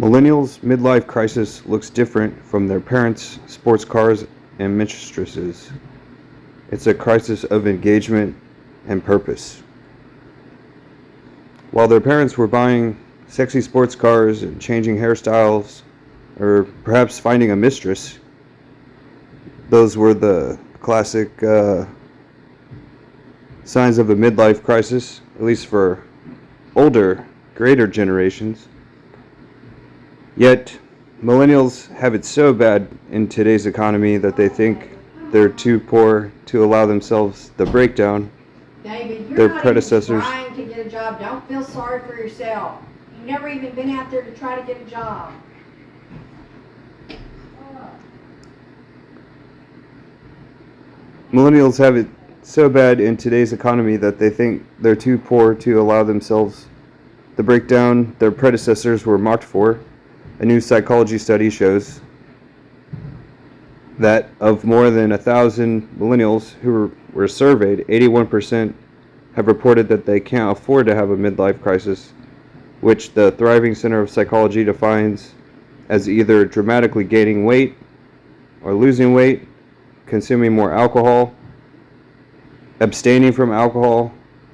Millennials' midlife crisis looks different from their parents' sports cars and mistresses. It's a crisis of engagement and purpose. While their parents were buying sexy sports cars and changing hairstyles, or perhaps finding a mistress, those were the classic signs of a midlife crisis, at least for older, greater generations. Yet, millennials have it so bad in today's economy that they think they're too poor to allow themselves the breakdown David, you're their not predecessors. even trying to get a job. Don't feel sorry for yourself. You've never even been out there to try to get a job. Millennials have it so bad in today's economy that they think they're too poor to allow themselves the breakdown their predecessors were mocked for. A new psychology study shows that of more than 1,000 millennials who were surveyed, 81% have reported that they can't afford to have a midlife crisis, which the Thriving Center of Psychology defines as either dramatically gaining weight or losing weight, consuming more alcohol, abstaining from alcohol,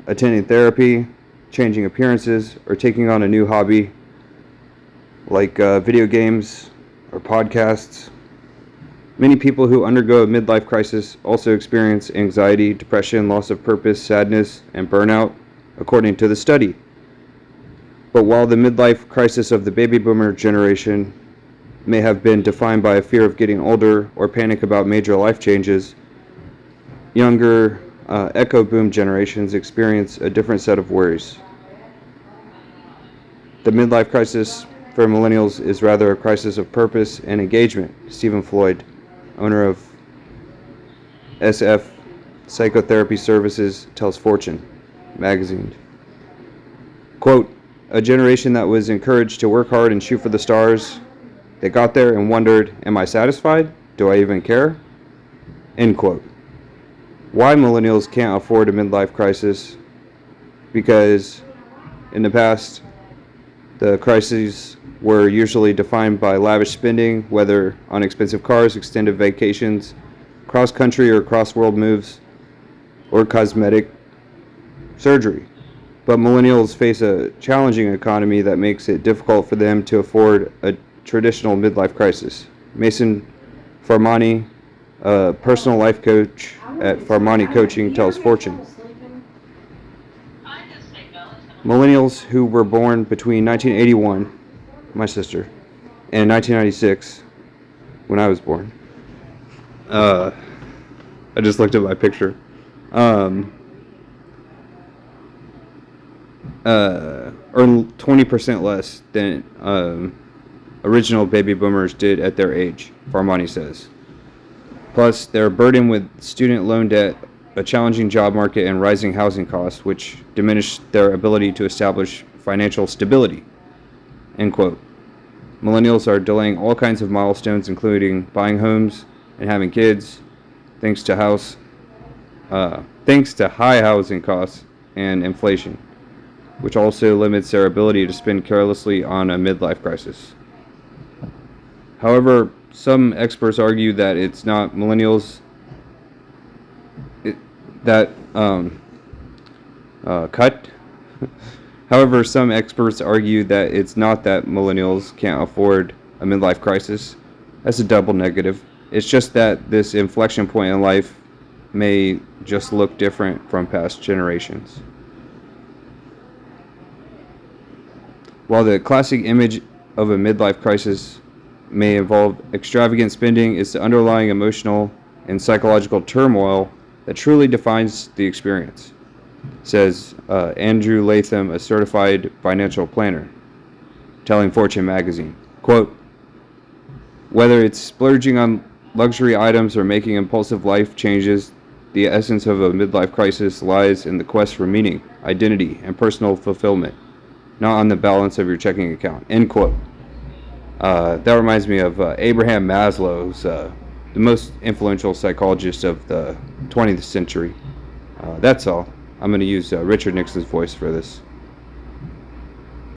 attending therapy, changing appearances, or taking on a new hobby like video games or podcasts. Many people who undergo a midlife crisis also experience anxiety, depression, loss of purpose, sadness, and burnout, according to the study. But while the midlife crisis of the baby boomer generation may have been defined by a fear of getting older or panic about major life changes, younger echo boom generations experience a different set of worries. The midlife crisis for millennials is rather a crisis of purpose and engagement. Stephen Floyd, owner of SF Psychotherapy Services, tells Fortune magazine. Quote, "A generation that was encouraged to work hard and shoot for the stars. They got there and wondered, am I satisfied? Do I even care?" End quote. Why millennials can't afford a midlife crisis? Because in the past, the crises were usually defined by lavish spending, whether on expensive cars, extended vacations, cross-country or cross-world moves, or cosmetic surgery. But millennials face a challenging economy that makes it difficult for them to afford a traditional midlife crisis. Mason Farmani, a personal life coach at Farmani Coaching, tells Fortune. Millennials who were born between 1981, my sister, and 1996, when I was born. I just looked at my picture. Earn 20% less than original baby boomers did at their age, Farmani says. Plus, they're burdened with student loan debt, a challenging job market, and rising housing costs, which diminish their ability to establish financial stability. End quote. Millennials are delaying all kinds of milestones, including buying homes and having kids, thanks to high housing costs and inflation, which also limits their ability to spend carelessly on a midlife crisis. However, some experts argue that it's not millennials However, some experts argue that it's not that millennials can't afford a midlife crisis. That's a double negative. It's just that this inflection point in life may just look different from past generations. While the classic image of a midlife crisis may involve extravagant spending, it's the underlying emotional and psychological turmoil that truly defines the experience, says Andrew Latham, a certified financial planner, telling Fortune magazine. Quote, "Whether it's splurging on luxury items or making impulsive life changes, the essence of a midlife crisis lies in the quest for meaning, identity, and personal fulfillment, not on the balance of your checking account." End quote. That reminds me of Abraham Maslow, who's the most influential psychologist of the 20th century. That's all. I'm going to use Richard Nixon's voice for this.